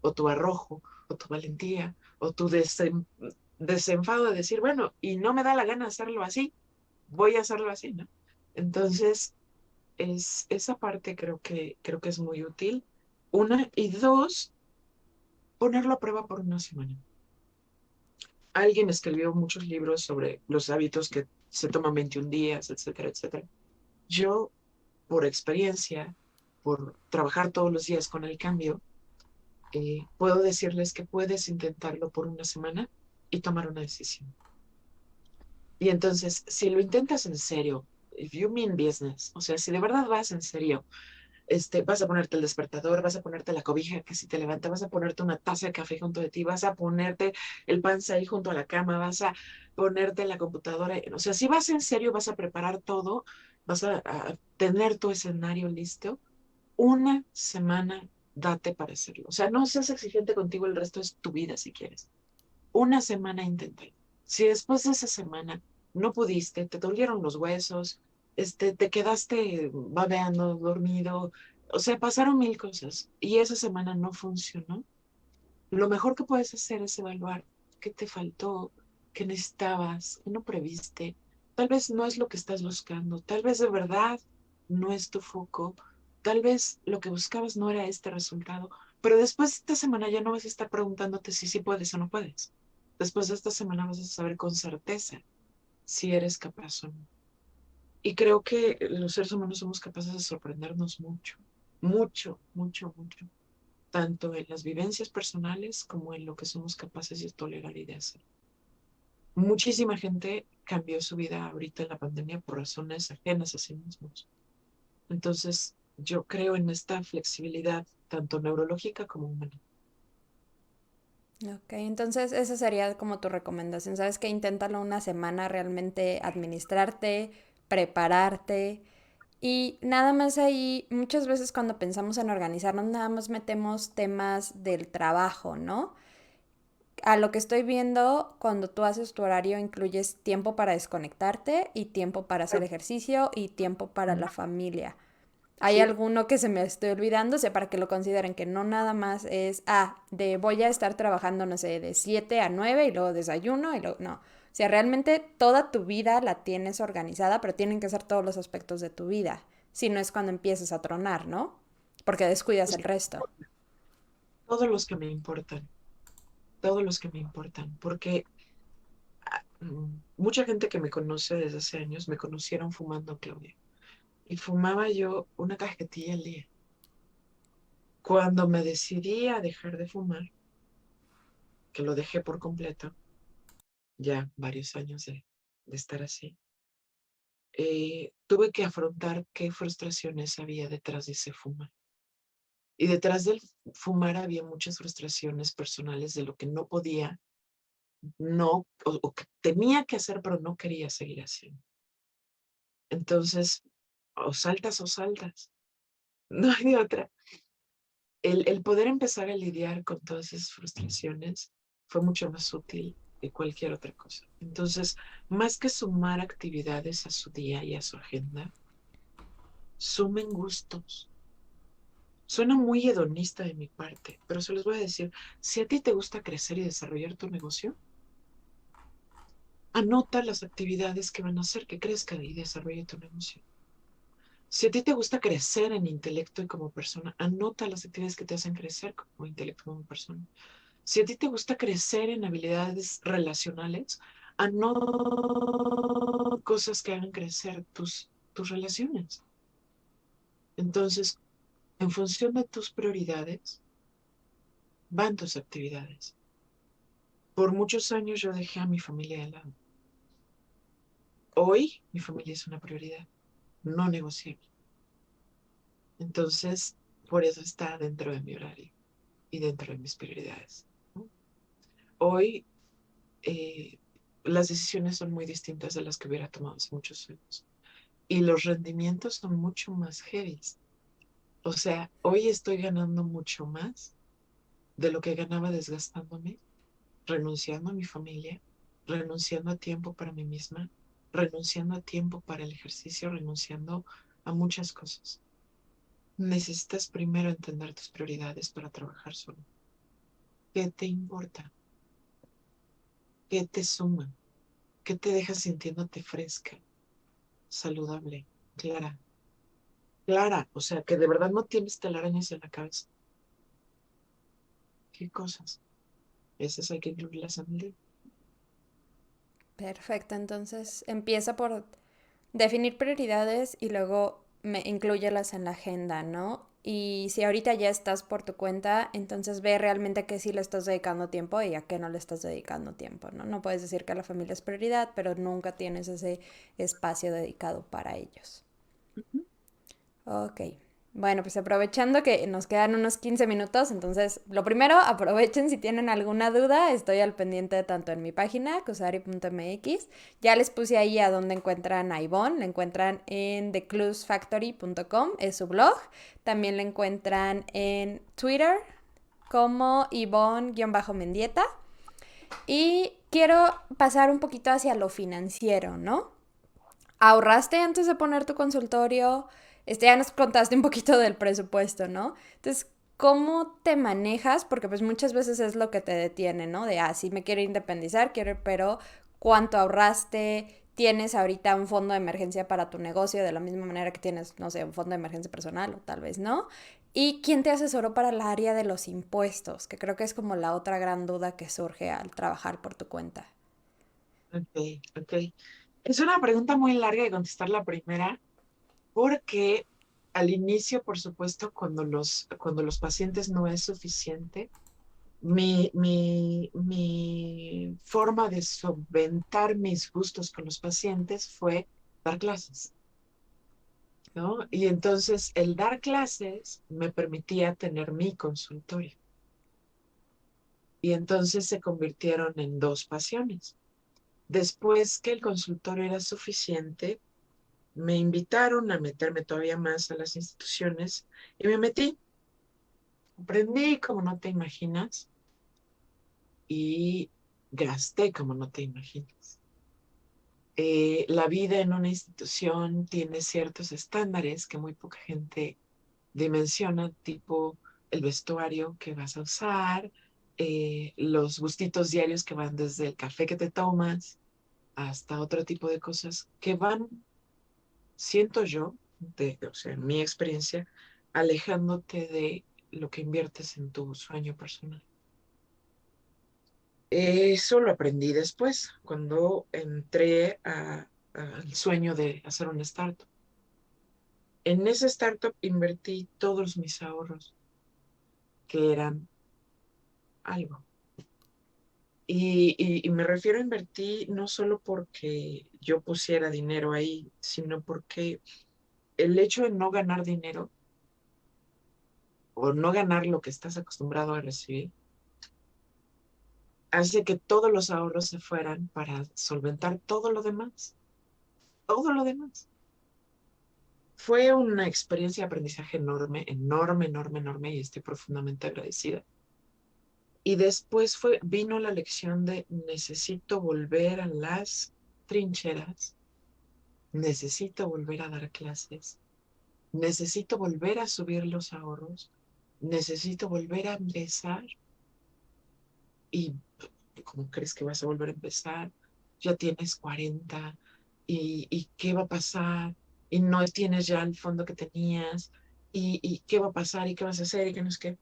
o tu arrojo, o tu valentía, o tu desenfado de decir, bueno, y no me da la gana hacerlo así, voy a hacerlo así, ¿no? Entonces, esa parte creo que es muy útil. Una, y dos, ponerlo a prueba por una semana. Alguien escribió muchos libros sobre los hábitos que se toman 21 días, etcétera, etcétera. Yo, por experiencia, por trabajar todos los días con el cambio, puedo decirles que puedes intentarlo por una semana y tomar una decisión. Y entonces, si lo intentas en serio, if you mean business, o sea, si de verdad vas en serio, vas a ponerte el despertador, vas a ponerte la cobija que si te levanta, vas a ponerte una taza de café junto de ti, vas a ponerte el panza ahí junto a la cama, vas a ponerte la computadora. O sea, si vas en serio, vas a preparar todo, vas a tener tu escenario listo. Una semana date para hacerlo. O sea, no seas exigente contigo, el resto es tu vida si quieres. Una semana inténtalo. Si después de esa semana no pudiste, te dolieron los huesos, te quedaste babeando, dormido, o sea, pasaron mil cosas y esa semana no funcionó, lo mejor que puedes hacer es evaluar qué te faltó, qué necesitabas, qué no previste. Tal vez no es lo que estás buscando, tal vez de verdad no es tu foco, tal vez lo que buscabas no era este resultado, pero después de esta semana ya no vas a estar preguntándote si sí puedes o no puedes. Después de esta semana vas a saber con certeza si eres capaz o no. Y creo que los seres humanos somos capaces de sorprendernos mucho, mucho, mucho, mucho, tanto en las vivencias personales como en lo que somos capaces de tolerar y de hacer. Muchísima gente cambió su vida ahorita en la pandemia por razones ajenas a sí mismos. Entonces, yo creo en esta flexibilidad, tanto neurológica como humana. Ok, entonces esa sería como tu recomendación. ¿Sabes qué? Inténtalo una semana realmente administrarte, prepararte. Y nada más ahí, muchas veces cuando pensamos en organizarnos, nada más metemos temas del trabajo, ¿no? A lo que estoy viendo, cuando tú haces tu horario, incluyes tiempo para desconectarte y tiempo para hacer ejercicio y tiempo para la familia. ¿Hay Sí, alguno que se me esté olvidando? O sea, para que lo consideren que no nada más es, de voy a estar trabajando, no sé, de 7 a 9 y luego desayuno y luego, no. O sea, realmente toda tu vida la tienes organizada, pero tienen que ser todos los aspectos de tu vida. Si no es cuando empiezas a tronar, ¿no? Porque descuidas pues, el resto. todos los que me importan, todos los que me importan, porque mucha gente que me conoce desde hace años me conocieron fumando, Claudia, y fumaba yo una cajetilla al día. Cuando me decidí a dejar de fumar, que lo dejé por completo, ya varios años de estar así, tuve que afrontar qué frustraciones había detrás de ese fumar. Y detrás del fumar había muchas frustraciones personales de lo que no podía, no, o que tenía que hacer, pero no quería seguir haciendo. Entonces, o saltas o saltas, no hay de otra. El poder empezar a lidiar con todas esas frustraciones fue mucho más útil que cualquier otra cosa. Entonces, más que sumar actividades a su día y a su agenda, sumen gustos. Suena muy hedonista de mi parte, pero se los voy a decir, si a ti te gusta crecer y desarrollar tu negocio, anota las actividades que van a hacer que crezca y desarrolle tu negocio. Si a ti te gusta crecer en intelecto y como persona, anota las actividades que te hacen crecer como intelecto y como persona. Si a ti te gusta crecer en habilidades relacionales, anota cosas que hagan crecer tus relaciones. Entonces, en función de tus prioridades, van tus actividades. Por muchos años yo dejé a mi familia de lado. Hoy mi familia es una prioridad, no negociable. Entonces, por eso está dentro de mi horario y dentro de mis prioridades, ¿no? Hoy eh, las decisiones son muy distintas de las que hubiera tomado hace muchos años y los rendimientos son mucho más heavy. O sea, hoy estoy ganando mucho más de lo que ganaba desgastándome, renunciando a mi familia, renunciando a tiempo para mí misma, renunciando a tiempo para el ejercicio, renunciando a muchas cosas. Necesitas primero entender tus prioridades para trabajar solo. ¿Qué te importa? ¿Qué te suma? ¿Qué te deja sintiéndote fresca, saludable, clara? Clara, o sea, que de verdad no tienes telarañas en la cabeza. ¿Qué cosas? Esas hay que incluirlas en el día. Perfecto, entonces empieza por definir prioridades y luego inclúyelas en la agenda, ¿no? Y si ahorita ya estás por tu cuenta, entonces ve realmente a qué sí le estás dedicando tiempo y a qué no le estás dedicando tiempo, ¿no? No puedes decir que la familia es prioridad, pero nunca tienes ese espacio dedicado para ellos. Ujú. Ok. Bueno, pues aprovechando que nos quedan unos 15 minutos, entonces lo primero, aprovechen si tienen alguna duda, estoy al pendiente tanto en mi página, kusari.mx, ya les puse ahí a donde encuentran a Ivonne, la encuentran en theclusefactory.com, es su blog, también la encuentran en Twitter como Ivonne-Mendieta y quiero pasar un poquito hacia lo financiero, ¿no? ¿Ahorraste antes de poner tu consultorio? Ya nos contaste un poquito del presupuesto, ¿no? Entonces, ¿cómo te manejas? Porque pues muchas veces es lo que te detiene, ¿no? De, sí me quiero independizar, quiero, pero ¿cuánto ahorraste? ¿Tienes ahorita un fondo de emergencia para tu negocio de la misma manera que tienes, no sé, un fondo de emergencia personal o tal vez no? ¿Y quién te asesoró para el área de los impuestos? Que creo que es como la otra gran duda que surge al trabajar por tu cuenta. Ok, ok. Es una pregunta muy larga de contestar la primera, porque al inicio, por supuesto, cuando los pacientes no es suficiente, mi forma de solventar mis gustos con los pacientes fue dar clases, ¿no? Y entonces el dar clases me permitía tener mi consultorio. Y entonces se convirtieron en dos pasiones. Después que el consultorio era suficiente, me invitaron a meterme todavía más a las instituciones y me metí. Aprendí como no te imaginas y gasté como no te imaginas. La vida en una institución tiene ciertos estándares que muy poca gente dimensiona, tipo el vestuario que vas a usar, los gustitos diarios que van desde el café que te tomas hasta otro tipo de cosas que van, siento yo, o sea, en mi experiencia, alejándote de lo que inviertes en tu sueño personal. Eso lo aprendí después, cuando entré al sueño de hacer una startup. En esa startup invertí todos mis ahorros, que eran algo. Y me refiero a invertir no solo porque yo pusiera dinero ahí, sino porque el hecho de no ganar dinero o no ganar lo que estás acostumbrado a recibir hace que todos los ahorros se fueran para solventar todo lo demás, todo lo demás. Fue una experiencia de aprendizaje enorme, enorme, enorme, enorme, y estoy profundamente agradecida. Y después vino la lección de necesito volver a las trincheras, necesito volver a dar clases, necesito volver a subir los ahorros, necesito volver a empezar. ¿Y cómo crees que vas a volver a empezar? Ya tienes 40 y ¿qué va a pasar? Y no tienes ya el fondo que tenías y qué va a pasar y qué vas a hacer y qué no es qué.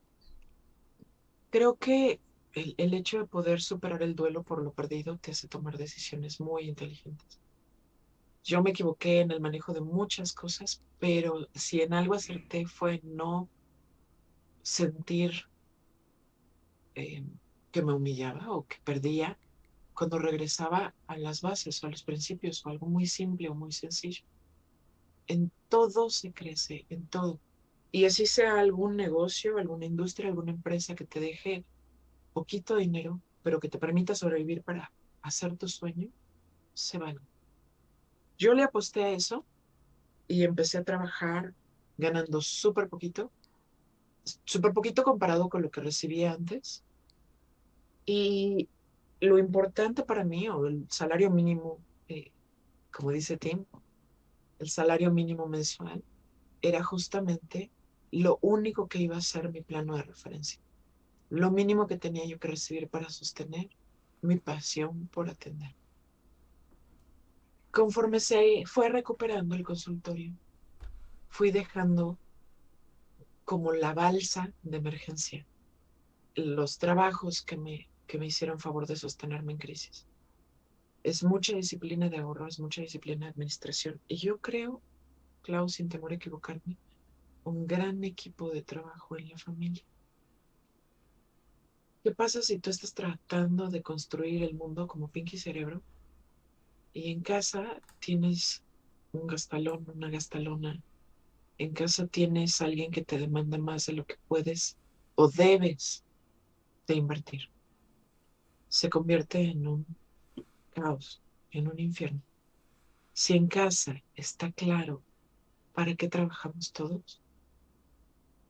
Creo que el hecho de poder superar el duelo por lo perdido te hace tomar decisiones muy inteligentes. Yo me equivoqué en el manejo de muchas cosas, pero si en algo acerté fue no sentir eh, que me humillaba o que perdía cuando regresaba a las bases o a los principios o algo muy simple o muy sencillo. En todo se crece, en todo. Y así sea algún negocio, alguna industria, alguna empresa que te deje poquito dinero, pero que te permita sobrevivir para hacer tu sueño, se vale. Yo le aposté a eso y empecé a trabajar ganando súper poquito comparado con lo que recibía antes. Y lo importante para mí, o el salario mínimo, como dice Tim, el salario mínimo mensual, era justamente lo único que iba a ser mi plano de referencia. Lo mínimo que tenía yo que recibir para sostener mi pasión por atender. Conforme se fue recuperando el consultorio, fui dejando como la balsa de emergencia los trabajos que me hicieron favor de sostenerme en crisis. Es mucha disciplina de ahorro, es mucha disciplina de administración. Y yo creo, Clau, sin temor a equivocarme, un gran equipo de trabajo en la familia. ¿Qué pasa si tú estás tratando de construir el mundo como Pinky Cerebro y en casa tienes un gastalón, una gastalona? En casa tienes a alguien que te demanda más de lo que puedes o debes de invertir. Se convierte en un caos, en un infierno. Si en casa está claro para qué trabajamos todos,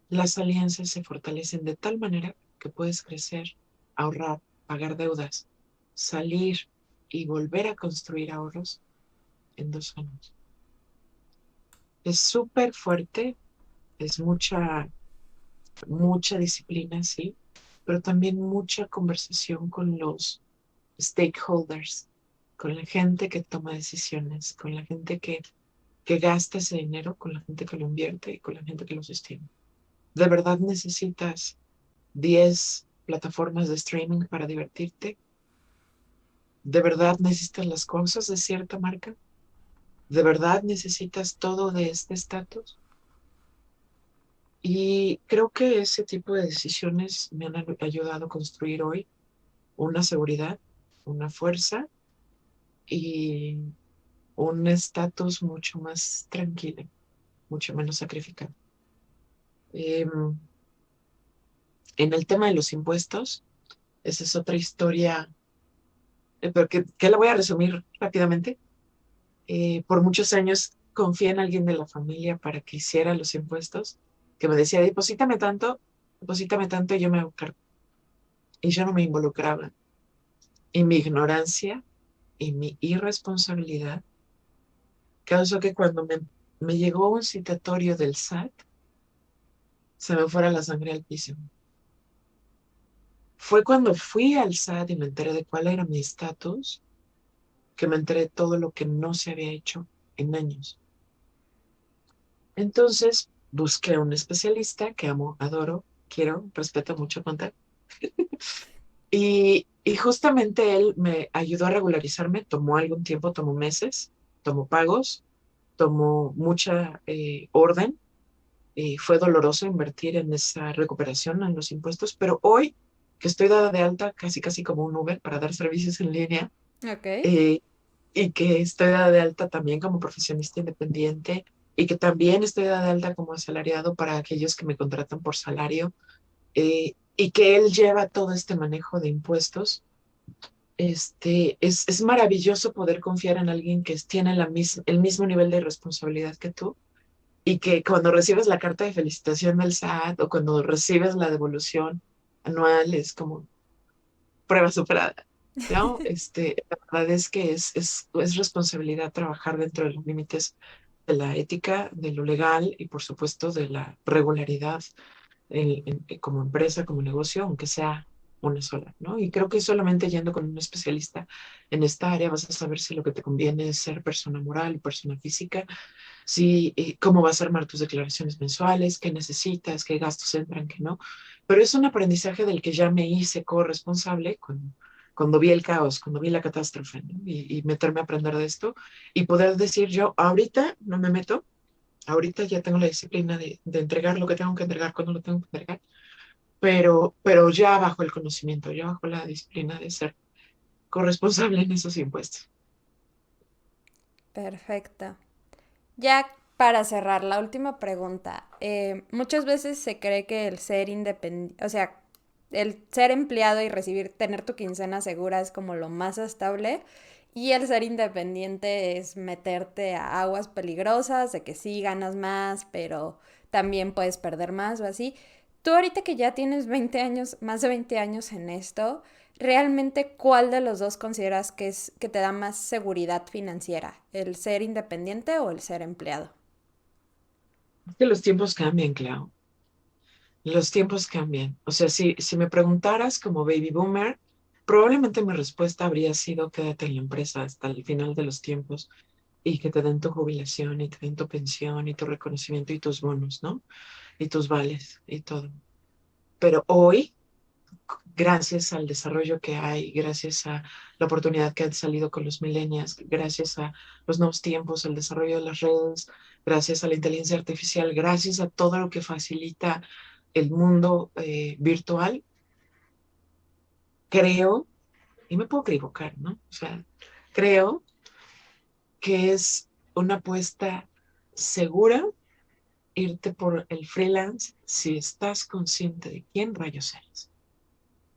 las alianzas se fortalecen de tal manera que puedes crecer, ahorrar, pagar deudas, salir y volver a construir ahorros en 2 años. Es súper fuerte, es mucha disciplina, sí, pero también mucha conversación con los stakeholders, con la gente que toma decisiones, con la gente que gasta ese dinero, con la gente que lo invierte y con la gente que lo sostiene. ¿De verdad necesitas 10 plataformas de streaming para divertirte? ¿De verdad necesitas las cosas de cierta marca? ¿De verdad necesitas todo de este estatus? Y creo que ese tipo de decisiones me han ayudado a construir hoy una seguridad, una fuerza y un estatus mucho más tranquilo, mucho menos sacrificado. Em, en el tema de los impuestos, esa es otra historia, pero que la voy a resumir rápidamente. Por muchos años confié en alguien de la familia para que hiciera los impuestos, que me decía, deposítame tanto y yo me hago cargo. Y yo no me involucraba. Y mi ignorancia y mi irresponsabilidad causó que cuando me llegó un citatorio del SAT, se me fuera la sangre al piso. Fue cuando fui al SAT y me enteré de cuál era mi estatus, que me enteré de todo lo que no se había hecho en años. Entonces busqué a un especialista que amo, adoro, quiero, respeto mucho contar. Y justamente él me ayudó a regularizarme, tomó algún tiempo, tomó meses, tomó pagos, tomó mucha orden. Fue doloroso invertir en esa recuperación en los impuestos, pero hoy que estoy dada de alta casi casi como un Uber para dar servicios en línea, Ok. eh, y que estoy dada de alta también como profesionista independiente y que también estoy dada de alta como asalariado para aquellos que me contratan por salario, y que él lleva todo este manejo de impuestos. Es maravilloso poder confiar en alguien que tiene el mismo nivel de responsabilidad que tú y que cuando recibes la carta de felicitación del SAT o cuando recibes la devolución anual es como prueba superada, ¿no? La verdad es que es responsabilidad trabajar dentro de los límites de la ética, de lo legal y por supuesto de la regularidad como empresa, como negocio, aunque sea una sola, ¿no? Y creo que solamente yendo con un especialista en esta área vas a saber si lo que te conviene es ser persona moral y persona física, si cómo vas a armar tus declaraciones mensuales, qué necesitas, qué gastos entran, qué no. Pero es un aprendizaje del que ya me hice corresponsable cuando vi el caos, cuando vi la catástrofe, ¿no? Y meterme a aprender de esto y poder decir yo, ahorita no me meto, ahorita ya tengo la disciplina de entregar lo que tengo que entregar cuando lo tengo que entregar, pero ya bajo el conocimiento, ya bajo la disciplina de ser. corresponsable en esos impuestos. Perfecto. Ya para cerrar, la última pregunta. Muchas veces se cree que el ser independiente, o sea, el ser empleado y recibir, tener tu quincena segura es como lo más estable. Y el ser independiente es meterte a aguas peligrosas, de que sí ganas más, pero también puedes perder más o así. Tú ahorita que ya tienes 20 años, más de 20 años en esto, ¿realmente cuál de los dos consideras que es que te da más seguridad financiera? ¿El ser independiente o el ser empleado? Es que los tiempos cambian, Clau. Los tiempos cambian. O sea, si me preguntaras como baby boomer, probablemente mi respuesta habría sido quédate en la empresa hasta el final de los tiempos y que te den tu jubilación y te den tu pensión y tu reconocimiento y tus bonos, ¿no? Y tus vales y todo. Pero hoy, gracias al desarrollo que hay, gracias a la oportunidad que han salido con los millennials, gracias a los nuevos tiempos, al desarrollo de las redes, gracias a la inteligencia artificial, gracias a todo lo que facilita el mundo virtual, creo, y me puedo equivocar, ¿no? O sea, creo que es una apuesta segura irte por el freelance si estás consciente de quién rayos eres.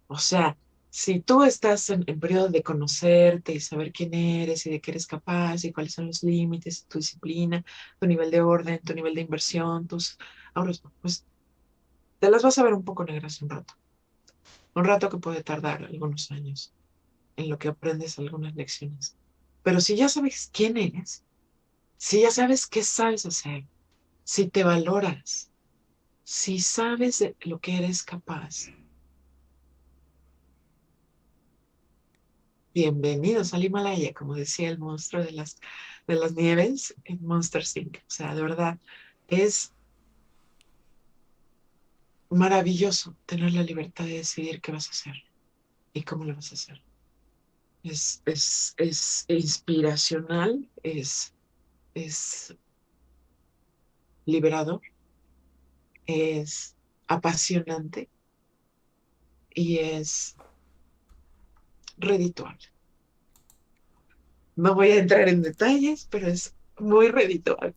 O sea, si tú estás en periodo de conocerte y saber quién eres y de qué eres capaz y cuáles son los límites, tu disciplina, tu nivel de orden, tu nivel de inversión, tus ahorros, pues te las vas a ver un poco negras un rato que puede tardar algunos años en lo que aprendes algunas lecciones. Pero si ya sabes quién eres, si ya sabes qué sabes hacer, si te valoras, si sabes de lo que eres capaz, bienvenidos al Himalaya, como decía el monstruo de las nieves en Monster Inc. O sea, de verdad, es maravilloso tener la libertad de decidir qué vas a hacer y cómo lo vas a hacer. Es inspiracional, es liberador, es apasionante y es redituable. No voy a entrar en detalles, pero es muy redituable.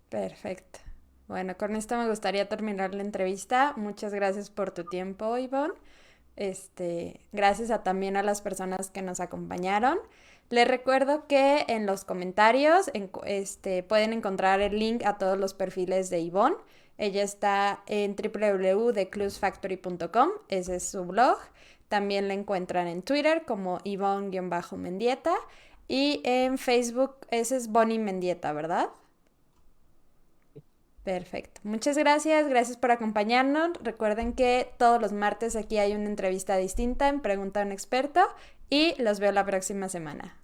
Perfecto. Bueno, con esto me gustaría terminar la entrevista. Muchas gracias por tu tiempo, Ivonne. Gracias también a las personas que nos acompañaron. Les recuerdo que en los comentarios pueden encontrar el link a todos los perfiles de Ivonne. Ella está en www.theclusefactory.com, ese es su blog. También la encuentran en Twitter como Ivonne-Mendieta y en Facebook ese es Bonnie Mendieta, ¿verdad? Perfecto. Muchas gracias, gracias por acompañarnos. Recuerden que todos los martes aquí hay una entrevista distinta en Pregunta a un experto y los veo la próxima semana.